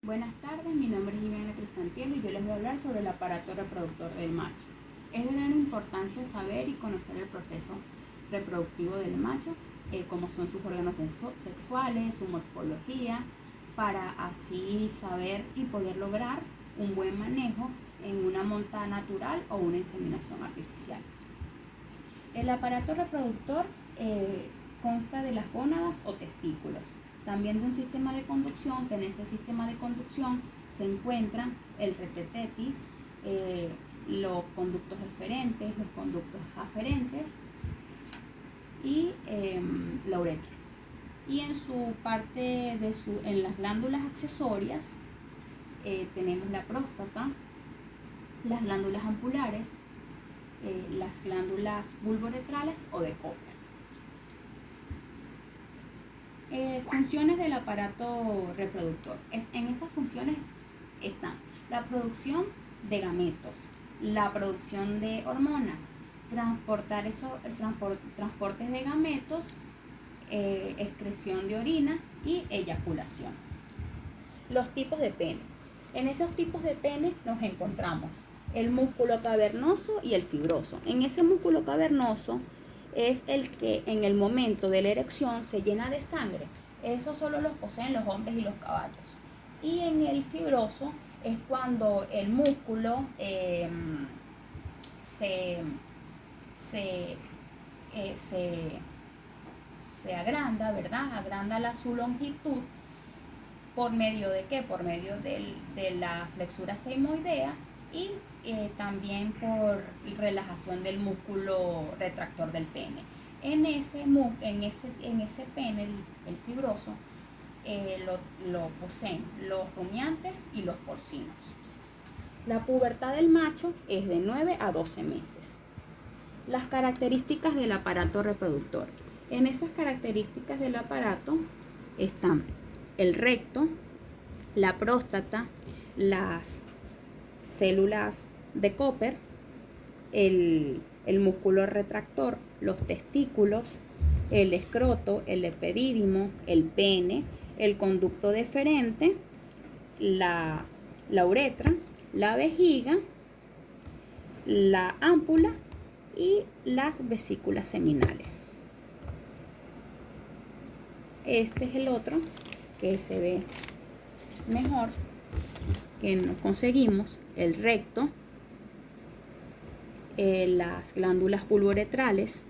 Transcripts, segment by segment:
Buenas tardes, mi nombre es Jimena Cristantiel y yo les voy a hablar sobre el aparato reproductor del macho. Es de gran importancia saber y conocer el proceso reproductivo del macho, como son sus órganos sexuales, su morfología, para así saber y poder lograr un buen manejo en una monta natural o una inseminación artificial. El aparato reproductor consta de las gónadas o testículos, también de un sistema de conducción, que en ese sistema de conducción se encuentran el retetetis, los conductos eferentes, los conductos aferentes y la uretra. Y en su parte en las glándulas accesorias tenemos la próstata, las glándulas ampulares, las glándulas bulboretrales o de Cooper. Funciones del aparato reproductor. En esas funciones están la producción de gametos, la producción de hormonas, transportes de gametos, excreción de orina y eyaculación. Los tipos de pene. En esos tipos de pene nos encontramos el músculo cavernoso y el fibroso. En ese músculo cavernoso es el que en el momento de la erección se llena de sangre. Eso solo los poseen los hombres y los caballos. Y en el fibroso es cuando el músculo se agranda, ¿verdad? Agranda su longitud. ¿Por medio de qué? Por medio de la flexura sigmoidea y también por relajación del músculo retractor del pene. En ese pene, el fibroso, lo poseen los rumiantes y los porcinos. La pubertad del macho es de 9 a 12 meses. Las características del aparato reproductor. En esas características del aparato están el recto, la próstata, las células de Cooper, el músculo retractor, los testículos, el escroto, el epidídimo, el pene, el conducto deferente, la uretra, la vejiga, la ámpula y las vesículas seminales. Este es el otro que se ve mejor, que nos conseguimos el recto, las glándulas bulboretrales,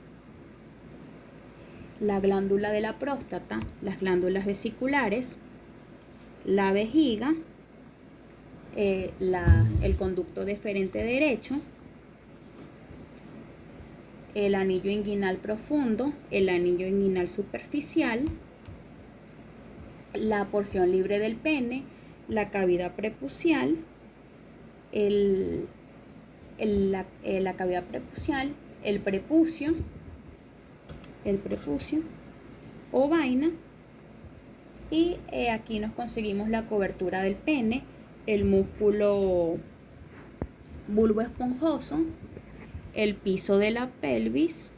la glándula de la próstata, las glándulas vesiculares, la vejiga, el conducto deferente derecho, el anillo inguinal profundo, el anillo inguinal superficial, la porción libre del pene, la cavidad prepucial, la cavidad prepucial, el prepucio o vaina, y aquí nos conseguimos la cobertura del pene, el músculo bulbo esponjoso, el piso de la pelvis,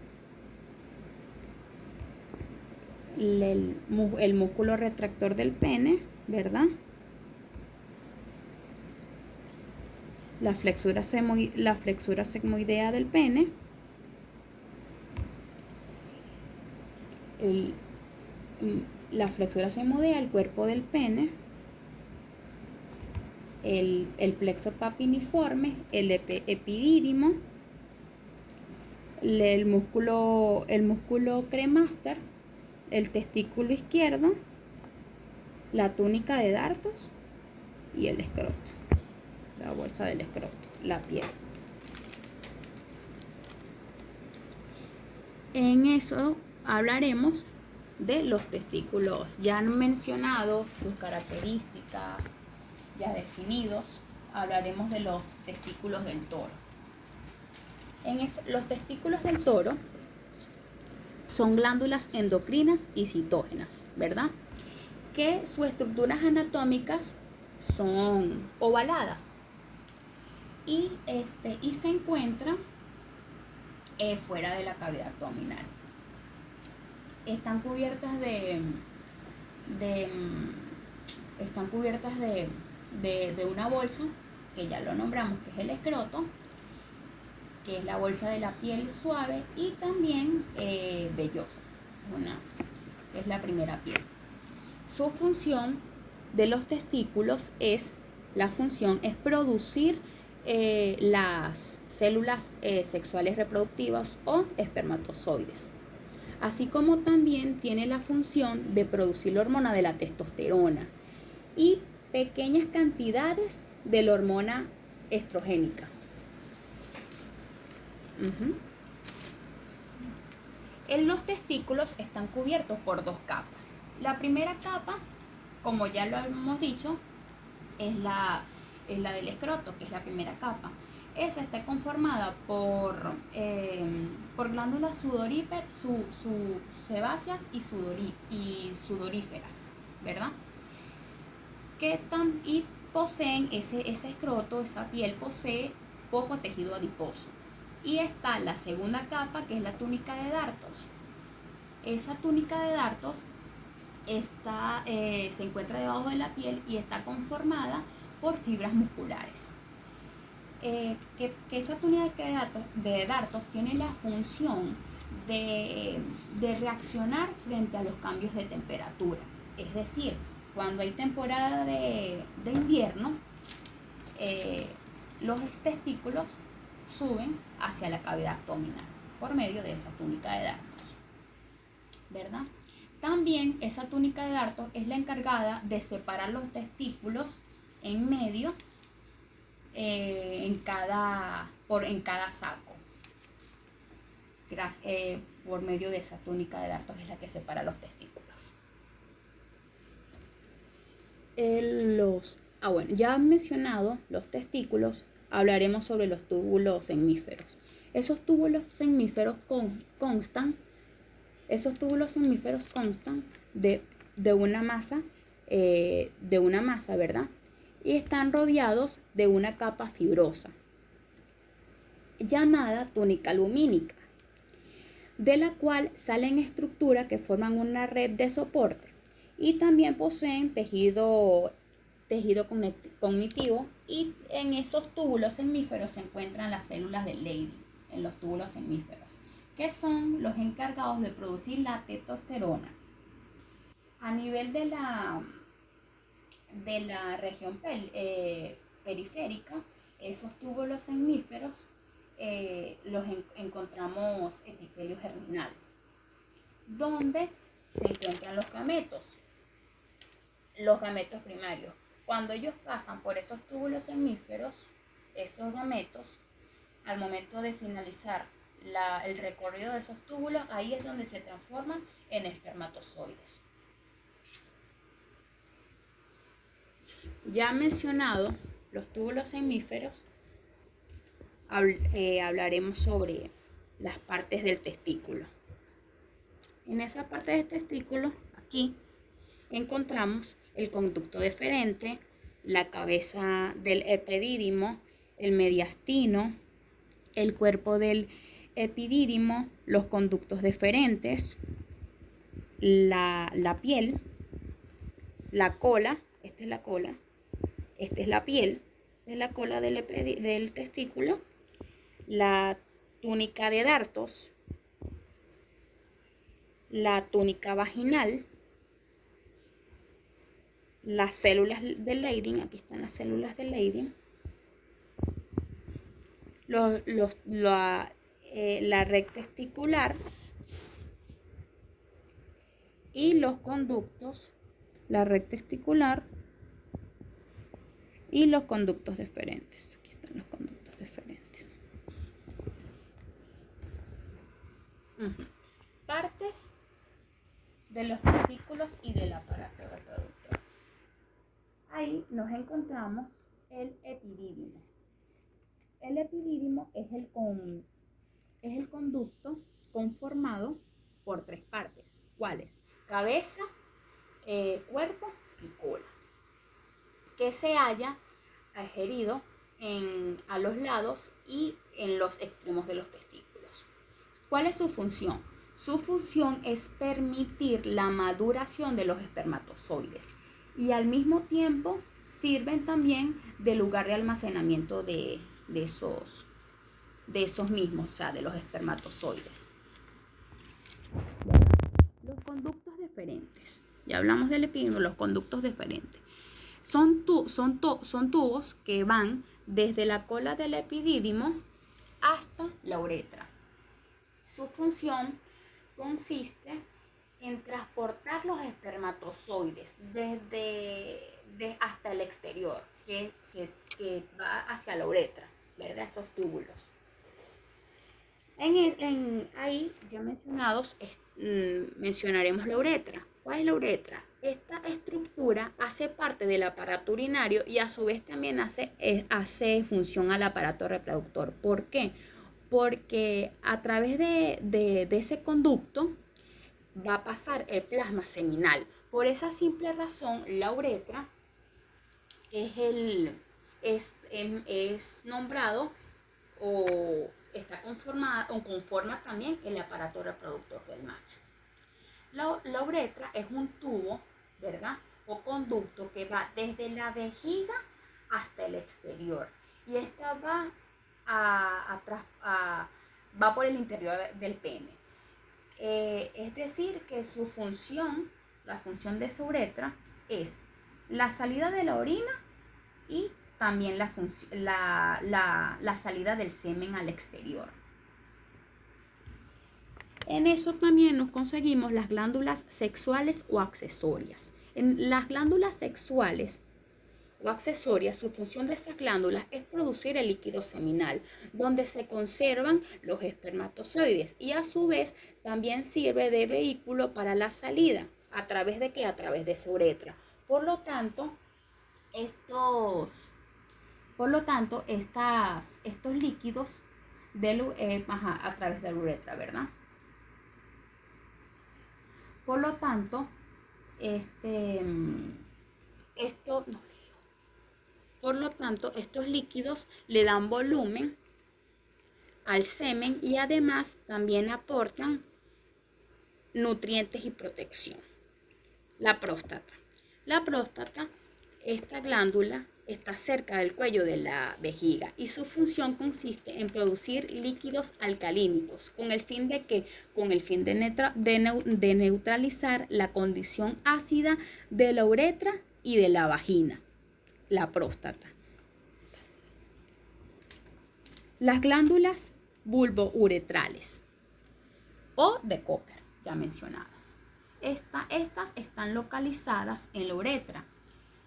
el músculo retractor del pene, ¿verdad? La flexura sigmoidea del pene, la flexura sigmoidea, el cuerpo del pene, el plexo papiniforme, el epidídimo, el músculo cremaster, el testículo izquierdo, la túnica de Dartos y el escroto, la bolsa del escroto, la piel. En eso hablaremos de los testículos. Ya han mencionado sus características, ya definidos. Hablaremos de los testículos del toro. Los testículos del toro son glándulas endocrinas y citógenas, ¿verdad? Que sus estructuras anatómicas son ovaladas y se encuentran fuera de la cavidad abdominal. Están cubiertas de de una bolsa, que ya lo nombramos, que es el escroto, que es la bolsa de la piel suave, y también vellosa, que es la primera piel. Su función de los testículos la función es producir las células sexuales reproductivas o espermatozoides, así como también tiene la función de producir la hormona de la testosterona y pequeñas cantidades de la hormona estrogénica. Los testículos están cubiertos por 2 capas. La primera capa, como ya lo hemos dicho, es la del escroto, que es la primera capa. Esa está conformada por glándulas sebáceas y sudoríferas, ¿verdad? Y poseen ese escroto, esa piel posee poco tejido adiposo. Y está la segunda capa, que es la túnica de Dartos. Esa túnica de Dartos se encuentra debajo de la piel y está conformada por fibras musculares. Que esa túnica de Dartos tiene la función de reaccionar frente a los cambios de temperatura. Es decir, cuando hay temporada de invierno, los testículos suben hacia la cavidad abdominal por medio de esa túnica de Dartos, ¿verdad? También esa túnica de Dartos es la encargada de separar los testículos en medio en cada saco. Por medio de esa túnica de Dartos es la que separa los testículos. Ya han mencionado los testículos, hablaremos sobre los túbulos semíferos. Esos túbulos semíferos constan de una masa, ¿verdad? Y están rodeados de una capa fibrosa llamada túnica lumínica, de la cual salen estructuras que forman una red de soporte, y también poseen tejido cognitivo, y en esos túbulos semíferos se encuentran las células de Leydig, en los túbulos semíferos, que son los encargados de producir la testosterona. A nivel de la región periférica, esos túbulos semíferos los encontramos epitelio germinal, donde se encuentran los gametos primarios. Cuando ellos pasan por esos túbulos semíferos, esos gametos, al momento de finalizar el recorrido de esos túbulos, ahí es donde se transforman en espermatozoides. Ya mencionado los túbulos semíferos, hablaremos sobre las partes del testículo. En esa parte del testículo, aquí, encontramos el conducto deferente, la cabeza del epidídimo, el mediastino, el cuerpo del epidídimo, los conductos deferentes, la piel, la cola, esta es la cola, esta es la piel de la cola del testículo, la túnica de Dartos, la túnica vaginal, las células de Leydig, aquí están las células de Leydig, la red testicular y los conductos, la red testicular y los conductos deferentes. Aquí están los conductos deferentes. Partes de los testículos y del aparato reproductor. Ahí nos encontramos el epidídimo. El epidídimo es el conducto conformado por 3 partes. ¿Cuáles? Cabeza, cuerpo y cola, que se halla adherido a los lados y en los extremos de los testículos. ¿Cuál es su función? Su función es permitir la maduración de los espermatozoides y al mismo tiempo sirven también de lugar de almacenamiento de esos mismos, o sea, de los espermatozoides. Los conductos deferentes. Ya hablamos del epidídimo, los conductos deferentes. Son tubos que van desde la cola del epidídimo hasta la uretra. Su función consiste en transportar los espermatozoides hasta el exterior, que va hacia la uretra, ¿verdad? Esos túbulos. Ahí ya mencionados, mencionaremos la uretra. ¿Cuál es la uretra? Esta estructura hace parte del aparato urinario y a su vez también hace función al aparato reproductor. ¿Por qué? Porque a través de ese conducto va a pasar el plasma seminal. Por esa simple razón, la uretra es nombrado o está conformada o conforma también el aparato reproductor del macho. La uretra es un tubo, ¿verdad? O conducto que va desde la vejiga hasta el exterior. Y esta va por el interior del pene. Es decir, que su función, la función de su uretra, es la salida de la orina y también la salida del semen al exterior. En eso también nos conseguimos las glándulas sexuales o accesorias. En las glándulas sexuales o accesorias, su función de esas glándulas es producir el líquido seminal, donde se conservan los espermatozoides y a su vez también sirve de vehículo para la salida. ¿A través de qué? A través de su uretra. Por lo tanto, estos líquidos a través de la uretra, ¿verdad? Por lo tanto, estos líquidos le dan volumen al semen y además también aportan nutrientes y protección. La próstata. La próstata, esta glándula, está cerca del cuello de la vejiga y su función consiste en producir líquidos alcalínicos con el fin de neutralizar la condición ácida de la uretra y de la vagina, la próstata. Las glándulas bulbouretrales o de Cooper, ya mencionadas. Estas están localizadas en la uretra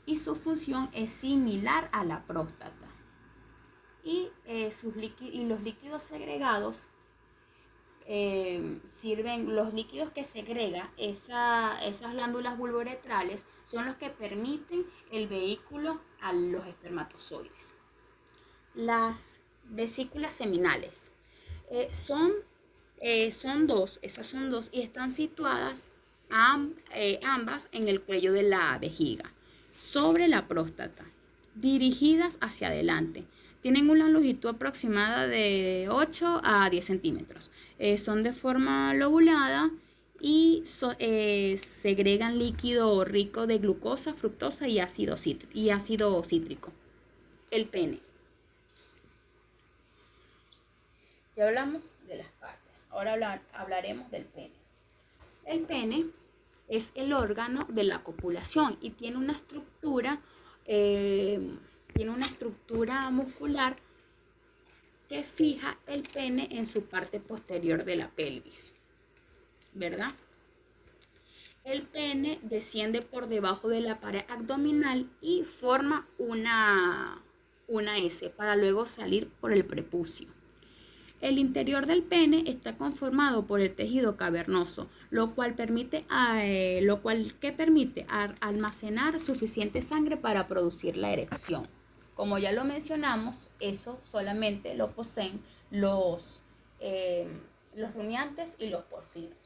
y su función es similar a la próstata. Y los líquidos segregados los líquidos que segrega esas glándulas bulbouretrales son los que permiten el vehículo a los espermatozoides. Las vesículas seminales son dos y están situadas ambas en el cuello de la vejiga, sobre la próstata, dirigidas hacia adelante. Tienen una longitud aproximada de 8 a 10 centímetros. Son de forma lobulada y segregan líquido rico de glucosa, fructosa y ácido cítrico. El pene. Ya hablamos de las partes. Ahora hablaremos del pene. El pene es el órgano de la copulación y tiene una estructura muscular que fija el pene en su parte posterior de la pelvis, ¿verdad? El pene desciende por debajo de la pared abdominal y forma una S para luego salir por el prepucio. El interior del pene está conformado por el tejido cavernoso, lo cual permite almacenar suficiente sangre para producir la erección. Como ya lo mencionamos, eso solamente lo poseen los rumiantes y los porcinos.